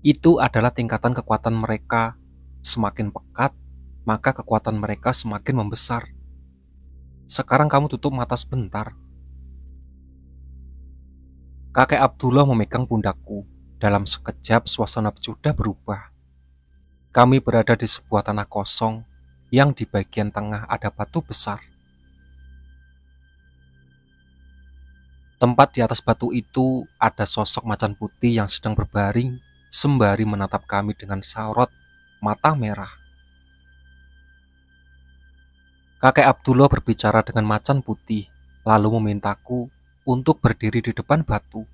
Itu adalah tingkatan kekuatan mereka. Semakin pekat, maka kekuatan mereka semakin membesar. Sekarang kamu tutup mata sebentar. Kakek Abdullah memegang pundakku. Dalam sekejap suasana sudah berubah. Kami berada di sebuah tanah kosong yang di bagian tengah ada batu besar. Tempat di atas batu itu ada sosok macan putih yang sedang berbaring sembari menatap kami dengan sorot mata merah. Kakek Abdullah berbicara dengan macan putih, lalu memintaku untuk berdiri di depan batu.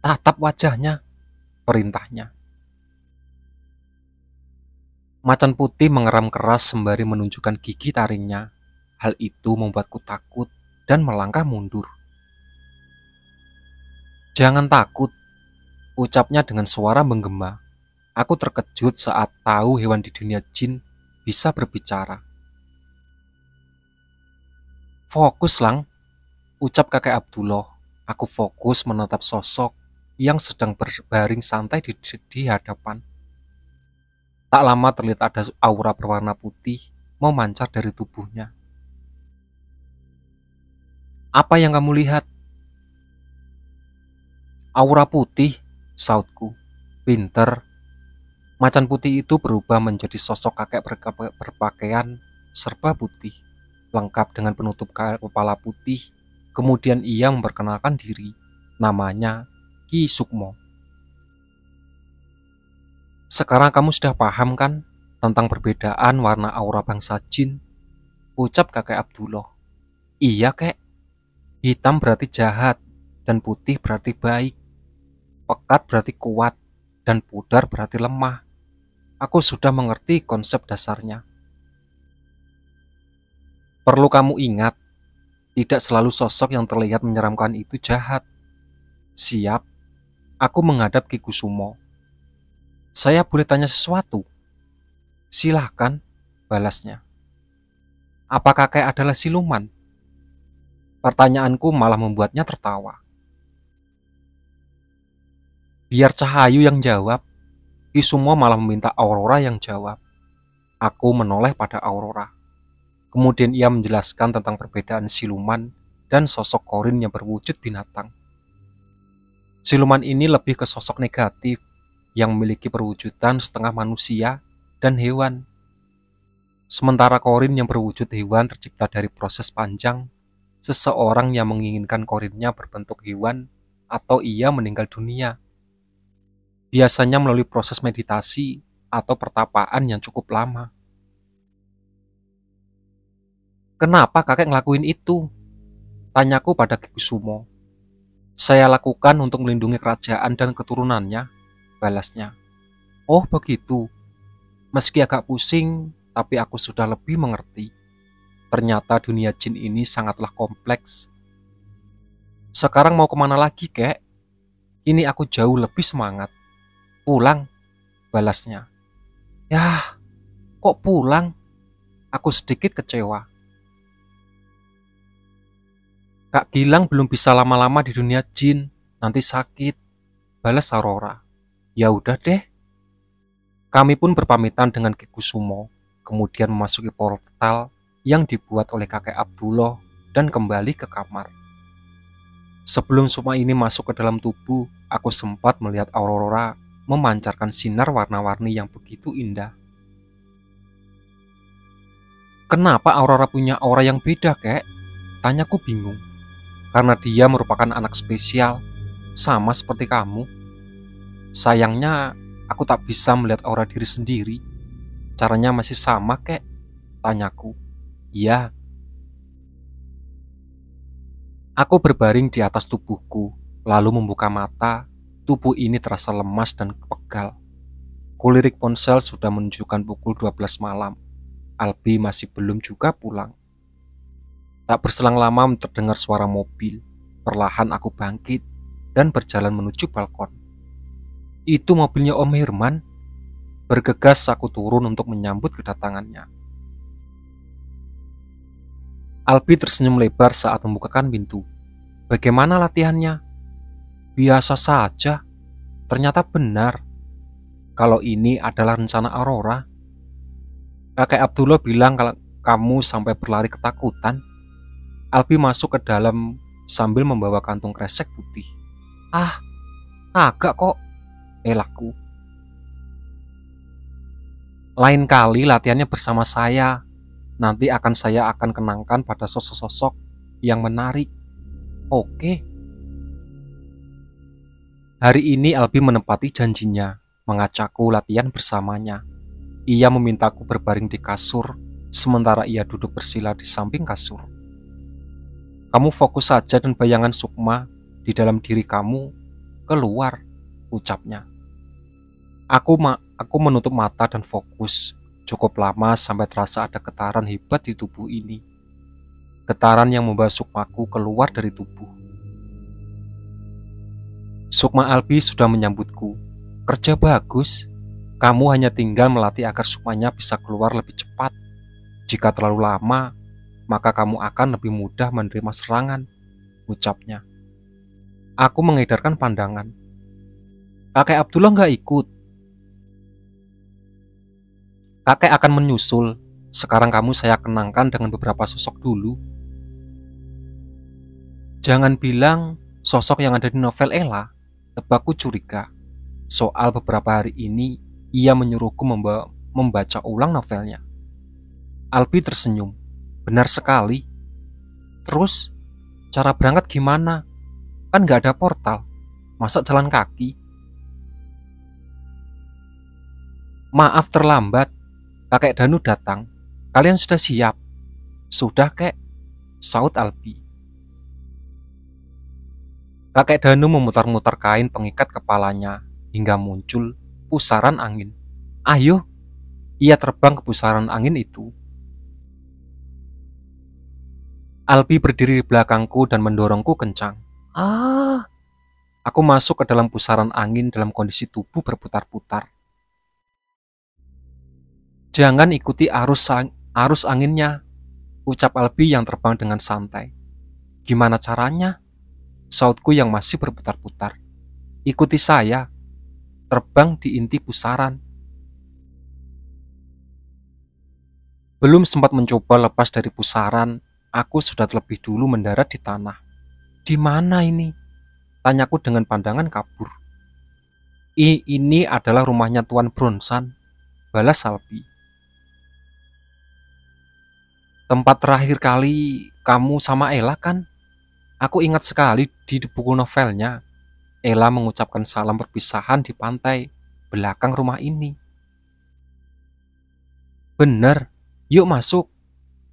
Tatap wajahnya, perintahnya. Macan putih mengeram keras sembari menunjukkan gigi taringnya. Hal itu membuatku takut dan melangkah mundur. Jangan takut, ucapnya dengan suara menggema. Aku terkejut saat tahu hewan di dunia jin bisa berbicara. Fokus, Lang, ucap kakek Abdullah. Aku fokus menatap sosok yang sedang berbaring santai di hadapan. Tak lama terlihat ada aura berwarna putih memancar dari tubuhnya. Apa yang kamu lihat? Aura putih, sautku. Pinter. Macan putih itu berubah menjadi sosok kakek berpakaian serba putih, lengkap dengan penutup kepala putih. Kemudian ia memperkenalkan diri. Namanya Ki Sukmo. Sekarang kamu sudah paham kan tentang perbedaan warna aura bangsa jin? Ucap kakek Abdullah. Iya, kek. Hitam berarti jahat dan putih berarti baik. Pekat berarti kuat dan pudar berarti lemah. Aku sudah mengerti konsep dasarnya. Perlu kamu ingat, tidak selalu sosok yang terlihat menyeramkan itu jahat. Siap, aku menghadap Ki Kusumo. Saya boleh tanya sesuatu? Silahkan, balasnya. Apa kakek adalah siluman? Pertanyaanku malah membuatnya tertawa. Biar Cahayu yang jawab, Ki Sumo malah meminta Aurora yang jawab. Aku menoleh pada Aurora. Kemudian ia menjelaskan tentang perbedaan siluman dan sosok Korin yang berwujud binatang. Siluman ini lebih ke sosok negatif yang memiliki perwujudan setengah manusia dan hewan. Sementara Korin yang berwujud hewan tercipta dari proses panjang, seseorang yang menginginkan Korinnya berbentuk hewan atau ia meninggal dunia. Biasanya melalui proses meditasi atau pertapaan yang cukup lama. Kenapa kakek ngelakuin itu? Tanyaku pada Ki Kusumo. Saya lakukan untuk melindungi kerajaan dan keturunannya, balasnya. Oh begitu. Meski agak pusing, tapi aku sudah lebih mengerti. Ternyata dunia jin ini sangatlah kompleks. Sekarang mau kemana lagi, kek? Kini aku jauh lebih semangat. Pulang, balasnya. Yah, kok pulang? Aku sedikit kecewa. Kak Gilang belum bisa lama-lama di dunia jin, nanti sakit, balas Aurora. Ya udah deh. Kami pun berpamitan dengan Ki Kusumo, kemudian memasuki portal yang dibuat oleh kakek Abdullah dan kembali ke kamar. Sebelum semua ini masuk ke dalam tubuh, aku sempat melihat Aurora memancarkan sinar warna-warni yang begitu indah. Kenapa Aurora punya aura yang beda, kek? Tanyaku bingung. Karena dia merupakan anak spesial, sama seperti kamu. Sayangnya, aku tak bisa melihat aura diri sendiri. Caranya masih sama, kek? Tanyaku. Iya. Aku berbaring di atas tubuhku, lalu membuka mata. Tubuh ini terasa lemas dan pegal. Kulirik ponsel sudah menunjukkan pukul 12 malam. Albi masih belum juga pulang. Tak berselang lama terdengar suara mobil. Perlahan aku bangkit dan berjalan menuju balkon. Itu mobilnya Om Herman. Bergegas aku turun untuk menyambut kedatangannya. Albi tersenyum lebar saat membukakan pintu. Bagaimana latihannya? Biasa saja. Ternyata benar. kalau ini adalah rencana Aurora. Kakek Abdullah bilang kalau kamu sampai berlari ketakutan. Albi masuk ke dalam sambil membawa kantung kresek putih. Ah, kagak kok, elakku. Lain kali latihannya bersama saya. Nanti saya akan kenangkan pada sosok-sosok yang menarik. Oke. Hari ini Albi menepati janjinya, mengajakku latihan bersamanya. Ia memintaku berbaring di kasur, sementara ia duduk bersila di samping kasur. Kamu fokus saja dan bayangan Sukma di dalam diri kamu keluar, ucapnya. Aku menutup mata dan fokus cukup lama sampai terasa ada getaran hebat di tubuh ini. Getaran yang membawa Sukmaku keluar dari tubuh. Sukma Albi sudah menyambutku. Kerja bagus. Kamu hanya tinggal melatih agar Sukmanya bisa keluar lebih cepat. Jika terlalu lama, maka kamu akan lebih mudah menerima serangan, ucapnya. Aku mengedarkan pandangan. Kakek Abdullah nggak ikut. Kakek akan menyusul. Sekarang kamu saya kenangkan dengan beberapa sosok dulu. Jangan bilang sosok yang ada di novel Ella. Tebakku curiga. Soal beberapa hari ini, ia menyuruhku membaca ulang novelnya. Albi tersenyum. Benar sekali. Terus, cara berangkat gimana? Kan gak ada portal. Masa jalan kaki? Maaf terlambat. Kakek Danu datang. Kalian sudah siap? Sudah, kek, saut Albi. Kakek Danu memutar-mutar kain pengikat kepalanya hingga muncul pusaran angin. Ayo, ia terbang ke pusaran angin itu. Albi berdiri di belakangku dan mendorongku kencang. Aku masuk ke dalam pusaran angin dalam kondisi tubuh berputar-putar. Jangan ikuti arus anginnya, ucap Albi yang terbang dengan santai. Gimana caranya? Sautku yang masih berputar-putar. Ikuti saya, terbang di inti pusaran. Belum sempat mencoba lepas dari pusaran, aku sudah terlebih dulu mendarat di tanah. Di mana ini? Tanyaku dengan pandangan kabur. Ini adalah rumahnya Tuan Bronson, balas Albi. Tempat terakhir kali kamu sama Ella kan? Aku ingat sekali di buku novelnya, Ella mengucapkan salam perpisahan di pantai belakang rumah ini. Bener, yuk masuk.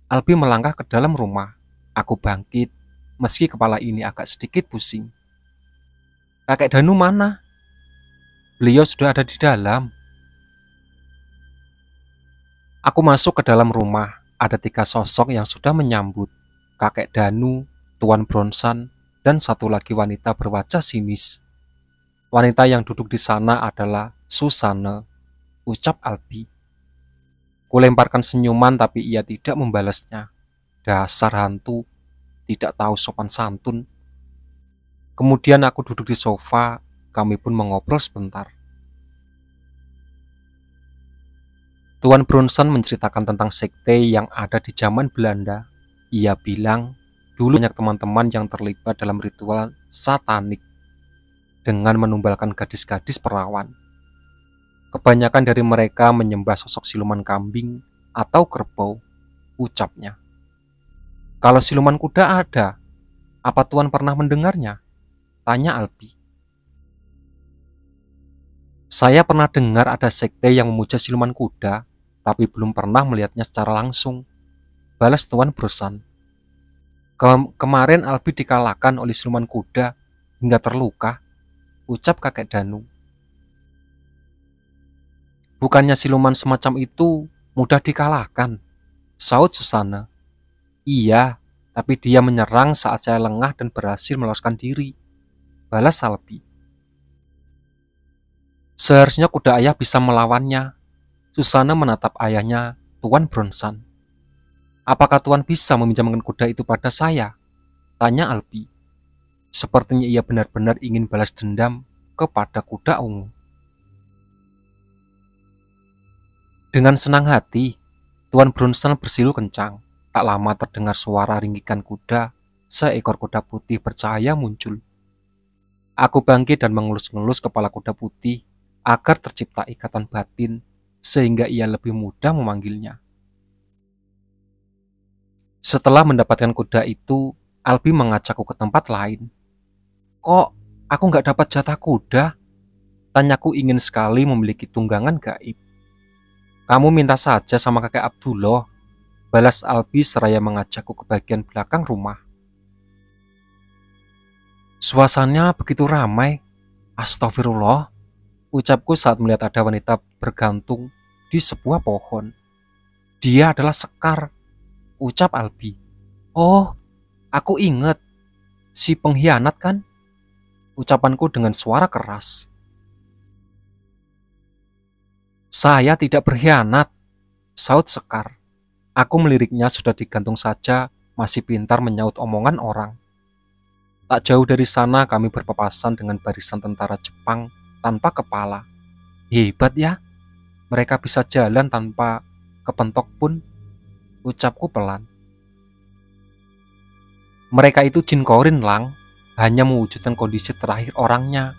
Albi melangkah ke dalam rumah. Aku bangkit, meski kepala ini agak sedikit pusing. Kakek Danu mana? Beliau sudah ada di dalam. Aku masuk ke dalam rumah. Ada 3 sosok yang sudah menyambut. Kakek Danu, Tuan Bronson, dan satu lagi wanita berwajah sinis. Wanita yang duduk di sana adalah Susanne, ucap Albi. Kulemparkan senyuman tapi ia tidak membalasnya. Dasar hantu, tidak tahu sopan santun. Kemudian aku duduk di sofa, kami pun mengobrol sebentar. Tuan Bronson menceritakan tentang sekte yang ada di zaman Belanda. Ia bilang, dulu banyak teman-teman yang terlibat dalam ritual satanik dengan menumbalkan gadis-gadis perawan. Kebanyakan dari mereka menyembah sosok siluman kambing atau kerbau, ucapnya. Kalau siluman kuda ada, apa Tuan pernah mendengarnya? Tanya Albi. Saya pernah dengar ada sekte yang memuja siluman kuda, tapi belum pernah melihatnya secara langsung, balas Tuan Bronson. Kemarin Albi dikalahkan oleh siluman kuda hingga terluka, ucap kakek Danu. Bukannya siluman semacam itu mudah dikalahkan, saut Susanne. Iya, tapi dia menyerang saat saya lengah dan berhasil meloloskan diri, balas Albi. Seharusnya kuda ayah bisa melawannya. Susanne menatap ayahnya, Tuan Bronson. Apakah Tuan bisa meminjamkan kuda itu pada saya? Tanya Albi. Sepertinya ia benar-benar ingin balas dendam kepada kuda ungu. Dengan senang hati, Tuan Brunson bersiul kencang. Tak lama terdengar suara ringgikan kuda. Seekor kuda putih bercahaya muncul. Aku bangkit dan mengelus-ngelus kepala kuda putih agar tercipta ikatan batin sehingga ia lebih mudah memanggilnya. Setelah mendapatkan kuda itu, Albi mengajakku ke tempat lain. Kok aku nggak dapat jatah kuda? Tanyaku ingin sekali memiliki tunggangan gaib. Kamu minta saja sama kakek Abdullah, balas Albi seraya mengajakku ke bagian belakang rumah. Suasananya begitu ramai. Astagfirullah, ucapku saat melihat ada wanita bergantung di sebuah pohon. Dia adalah Sekar, ucap Albi. Oh, aku ingat, si pengkhianat kan? Ucapanku dengan suara keras. Saya tidak berkhianat, saut Sekar. Aku meliriknya sudah digantung saja, masih pintar menyaut omongan orang. Tak jauh dari sana kami berpapasan dengan barisan tentara Jepang tanpa kepala. Hebat ya, mereka bisa jalan tanpa kepentok pun, ucapku pelan. Mereka itu jin korin, Lang, hanya mewujudkan kondisi terakhir orangnya.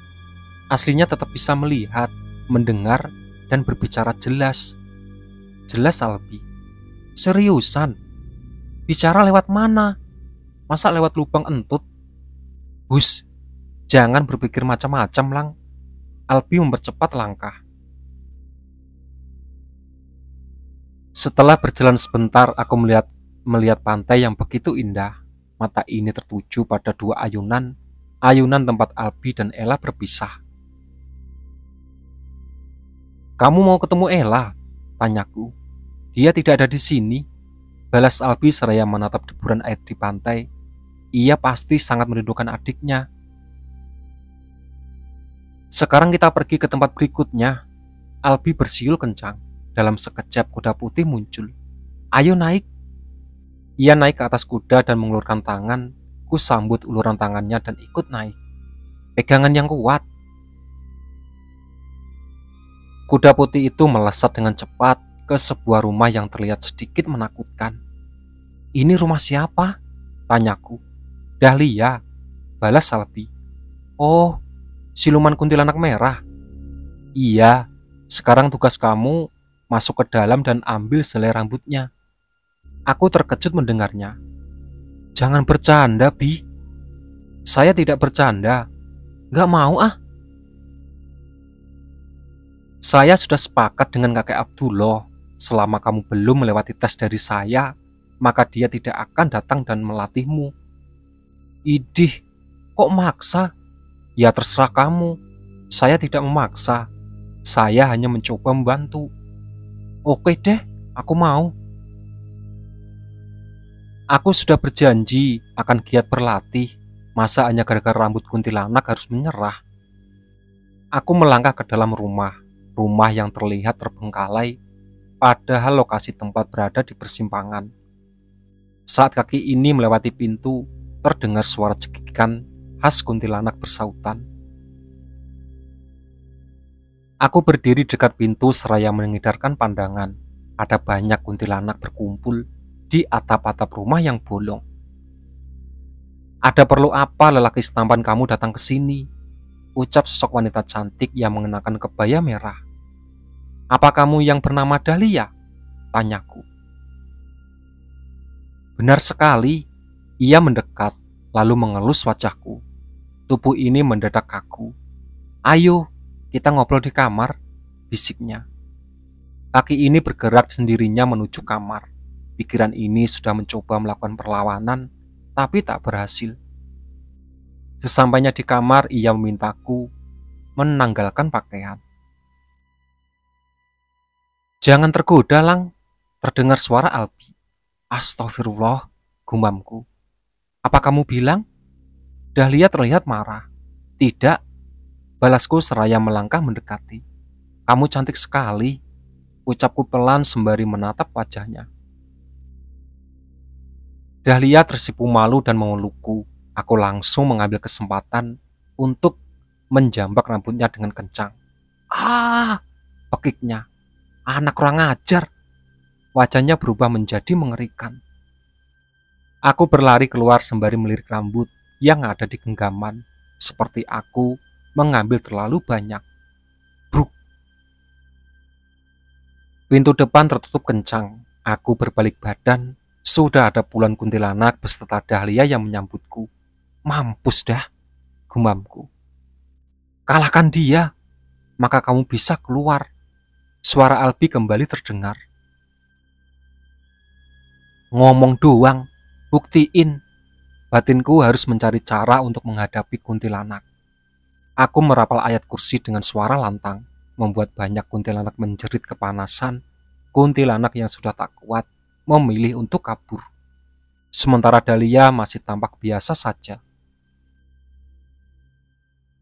Aslinya tetap bisa melihat, mendengar, dan berbicara jelas. Jelas, Albi. Seriusan? Bicara lewat mana? Masa lewat lubang entut? Hus, jangan berpikir macam-macam, Lang. Albi mempercepat langkah. Setelah berjalan sebentar, aku melihat pantai yang begitu indah. Mata ini tertuju pada dua ayunan tempat Albi dan Ella berpisah. Kamu mau ketemu Ella? Tanyaku. Dia tidak ada di sini, balas Albi seraya menatap deburan air di pantai. Ia pasti sangat merindukan adiknya. Sekarang kita pergi ke tempat berikutnya. Albi bersiul kencang. Dalam sekejap kuda putih muncul. Ayo naik. Ia naik ke atas kuda dan mengulurkan tangan. Ku sambut uluran tangannya dan ikut naik. Pegangan yang kuat. Kuda putih itu melesat dengan cepat ke sebuah rumah yang terlihat sedikit menakutkan. Ini rumah siapa? Tanyaku. Dahlia, balas Albi. Oh, siluman kuntilanak merah. Iya, sekarang tugas kamu masuk ke dalam dan ambil selai rambutnya. Aku terkejut mendengarnya. Jangan bercanda, Bi. Saya tidak bercanda. Gak mau ah. Saya sudah sepakat dengan kakek Abdullah. Selama kamu belum melewati tes dari saya, maka dia tidak akan datang dan melatihmu. Idih, kok maksa? Ya terserah kamu. Saya tidak memaksa. Saya hanya mencoba membantu. Oke deh, aku mau. Aku sudah berjanji akan giat berlatih. Masa hanya gara-gara rambut kuntilanak harus menyerah? Aku melangkah ke dalam rumah yang terlihat terbengkalai, padahal lokasi tempat berada di persimpangan. Saat kaki ini melewati pintu, terdengar suara cekikan khas kuntilanak bersautan. Aku berdiri dekat pintu seraya mengidarkan pandangan. Ada banyak kuntilanak berkumpul di atap-atap rumah yang bolong. Ada perlu apa lelaki setampan kamu datang ke sini? Ucap sosok wanita cantik yang mengenakan kebaya merah. Apa kamu yang bernama Dahlia? Tanyaku. Benar sekali. Ia mendekat, lalu mengelus wajahku. Tubuh ini mendadak kaku. Ayo, kita ngobrol di kamar, bisiknya. Kaki ini bergerak sendirinya menuju kamar. Pikiran ini sudah mencoba melakukan perlawanan, tapi tak berhasil. Sesampainya di kamar, ia memintaku menanggalkan pakaian. Jangan tergoda, Lang, terdengar suara Albi. Astagfirullah, gumamku. Apa kamu bilang? Dahlia terlihat marah. Tidak, balasku seraya melangkah mendekati. Kamu cantik sekali, ucapku pelan sembari menatap wajahnya. Dahlia tersipu malu dan memelukku. Aku langsung mengambil kesempatan untuk menjambak rambutnya dengan kencang. Ah, pekiknya. Anak kurang ajar. Wajahnya berubah menjadi mengerikan. Aku berlari keluar sembari melirik rambut yang ada di genggaman, seperti aku mengambil terlalu banyak. Bruk. Pintu depan tertutup kencang. Aku berbalik badan. Sudah ada puluhan kuntilanak beserta Dahlia yang menyambutku. Mampus dah, gumamku. Kalahkan dia, maka kamu bisa keluar. Suara Albi kembali terdengar. Ngomong doang, buktiin. Batinku harus mencari cara untuk menghadapi kuntilanak. Aku merapal ayat kursi dengan suara lantang, membuat banyak kuntilanak menjerit kepanasan. Kuntilanak yang sudah tak kuat memilih untuk kabur. Sementara Dahlia masih tampak biasa saja.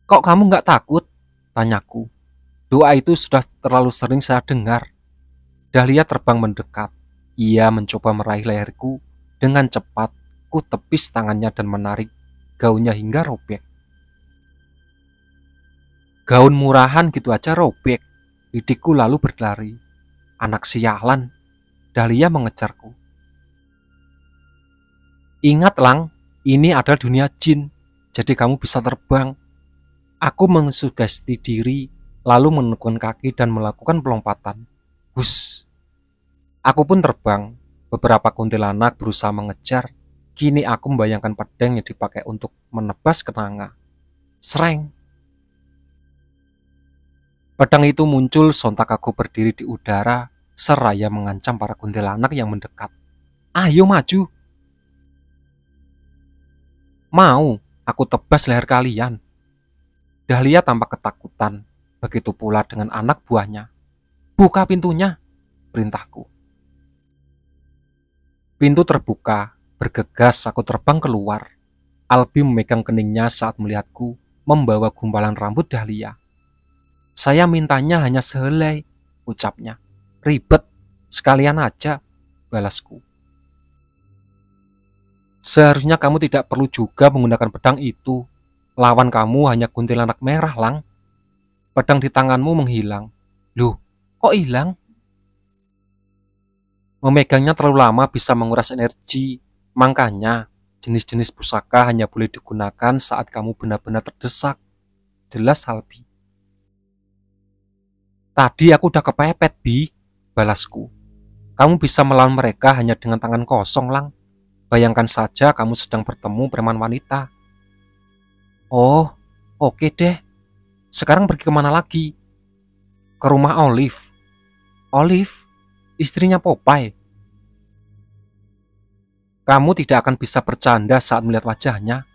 Kok kamu nggak takut? Tanyaku. Doa itu sudah terlalu sering saya dengar. Dahlia terbang mendekat. Ia mencoba meraih leherku. Dengan cepat, ku tepis tangannya dan menarik gaunnya hingga robek. Gaun murahan gitu aja robek. Lidikku lalu berlari. Anak sialan. Dahlia mengejarku. Ingat Lang, ini adalah dunia jin. Jadi kamu bisa terbang. Aku mensugesti diri, lalu menekukkan kaki dan melakukan pelompatan. Hus. Aku pun terbang. Beberapa kuntilanak berusaha mengejar. Kini aku membayangkan pedang yang dipakai untuk menebas kenanga. Sereng. Pedang itu muncul sontak aku berdiri di udara, seraya mengancam para kuntilanak yang mendekat. Ayo maju. Mau, aku tebas leher kalian. Dahlia tampak ketakutan, begitu pula dengan anak buahnya. Buka pintunya, perintahku. Pintu terbuka, bergegas aku terbang keluar. Albi memegang keningnya saat melihatku membawa gumpalan rambut Dahlia. Saya mintanya hanya sehelai, ucapnya. Ribet, sekalian aja, balasku. Seharusnya kamu tidak perlu juga menggunakan pedang itu. Lawan kamu hanya kuntilanak merah, Lang. Pedang di tanganmu menghilang. Loh, kok hilang? Memegangnya terlalu lama bisa menguras energi. Makanya, jenis-jenis pusaka hanya boleh digunakan saat kamu benar-benar terdesak. Jelas, Albi. Tadi aku udah kepepet, Bi, balasku. Kamu bisa melawan mereka hanya dengan tangan kosong, Lang. Bayangkan saja kamu sedang bertemu preman wanita. Oh, oke deh. Sekarang pergi kemana lagi? Ke rumah Olive. Olive, istrinya Popeye. Kamu tidak akan bisa bercanda saat melihat wajahnya.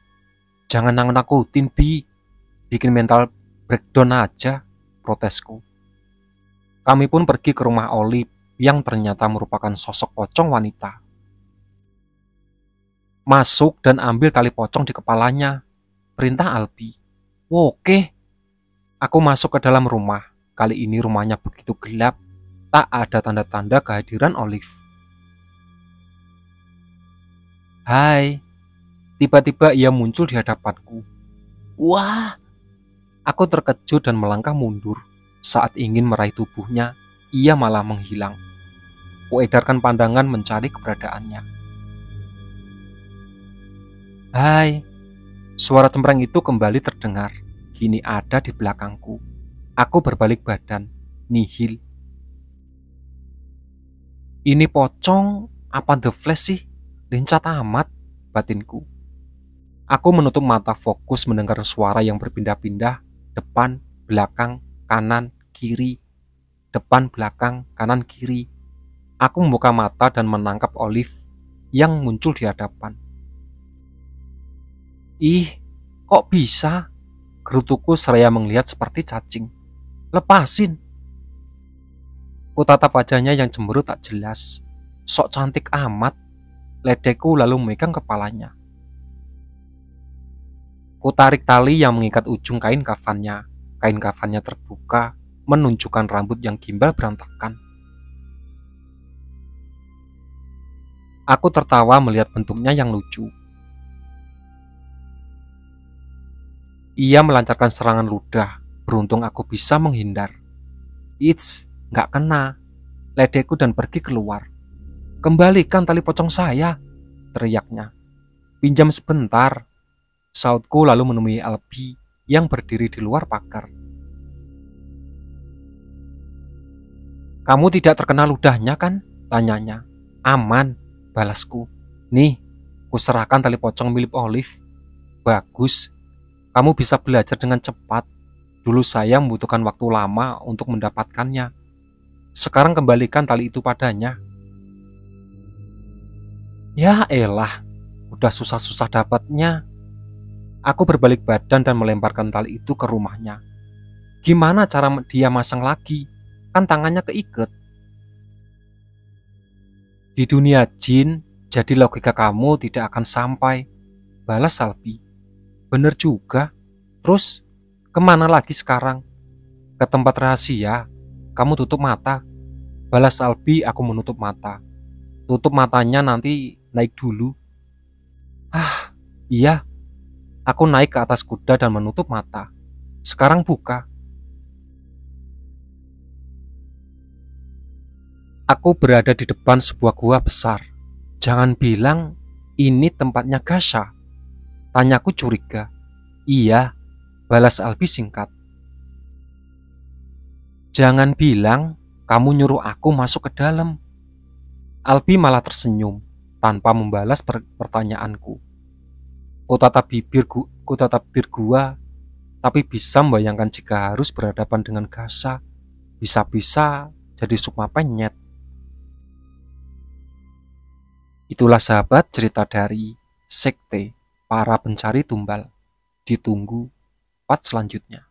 Jangan nakut-nakutin, Bi. Bikin mental breakdown aja, protesku. Kami pun pergi ke rumah Olive yang ternyata merupakan sosok pocong wanita. Masuk dan ambil tali pocong di kepalanya, perintah Albi. Oke. Aku masuk ke dalam rumah. Kali ini rumahnya begitu gelap, tak ada tanda-tanda kehadiran Olive. Hai. Tiba-tiba ia muncul di hadapanku. Wah. Aku terkejut dan melangkah mundur. Saat ingin meraih tubuhnya, ia malah menghilang. Kuedarkan pandangan mencari keberadaannya. Hai, suara cempreng itu kembali terdengar. Kini ada di belakangku. Aku berbalik badan, nihil. Ini pocong apa The Flash sih? Lincah amat, batinku. Aku menutup mata fokus mendengar suara yang berpindah-pindah. Depan, belakang, kanan, kiri. Depan, belakang, kanan, kiri. Aku membuka mata dan menangkap Olive yang muncul di hadapan. Ih, kok bisa? Gerutuku seraya melihat seperti cacing. Lepasin. Kutatap wajahnya yang cemberut tak jelas. Sok cantik amat. Ledeku lalu memegang kepalanya. Kutarik tali yang mengikat ujung kain kafannya. Kain kafannya terbuka, menunjukkan rambut yang gimbal berantakan. Aku tertawa melihat bentuknya yang lucu. Ia melancarkan serangan ludah. Beruntung aku bisa menghindar. It's, gak kena. ledekku dan pergi keluar. "Kembalikan tali pocong saya," teriaknya. "Pinjam sebentar," sautku lalu menemui Albi yang berdiri di luar pagar. "Kamu tidak terkena ludahnya kan?" tanyanya. "Aman," balasku. "Nih, kuserahkan tali pocong milik Olive. Bagus, kamu bisa belajar dengan cepat. Dulu saya membutuhkan waktu lama untuk mendapatkannya. Sekarang kembalikan tali itu padanya." "Ya elah, udah susah-susah dapatnya." Aku berbalik badan dan melemparkan tali itu ke rumahnya. "Gimana cara dia masang lagi? Kan tangannya keiket." "Di dunia jin, jadi logika kamu tidak akan sampai," balas Salbi. "Bener juga. Terus, kemana lagi sekarang?" "Ke tempat rahasia. Kamu tutup mata," balas Salbi. Aku menutup mata. "Tutup matanya, nanti naik dulu." "Ah, iya." Aku naik ke atas kuda dan menutup mata. "Sekarang buka." Aku berada di depan sebuah gua besar. "Jangan bilang ini tempatnya Gasha," tanyaku curiga. "Iya," balas Albi singkat. "Jangan bilang kamu nyuruh aku masuk ke dalam." Albi malah tersenyum tanpa membalas pertanyaanku. Kutatap bibir gua, tapi bisa membayangkan jika harus berhadapan dengan Gasha, bisa-bisa jadi sukma penyet. Itulah sahabat cerita dari Sekte Para Pencari Tumbal. Ditunggu part selanjutnya.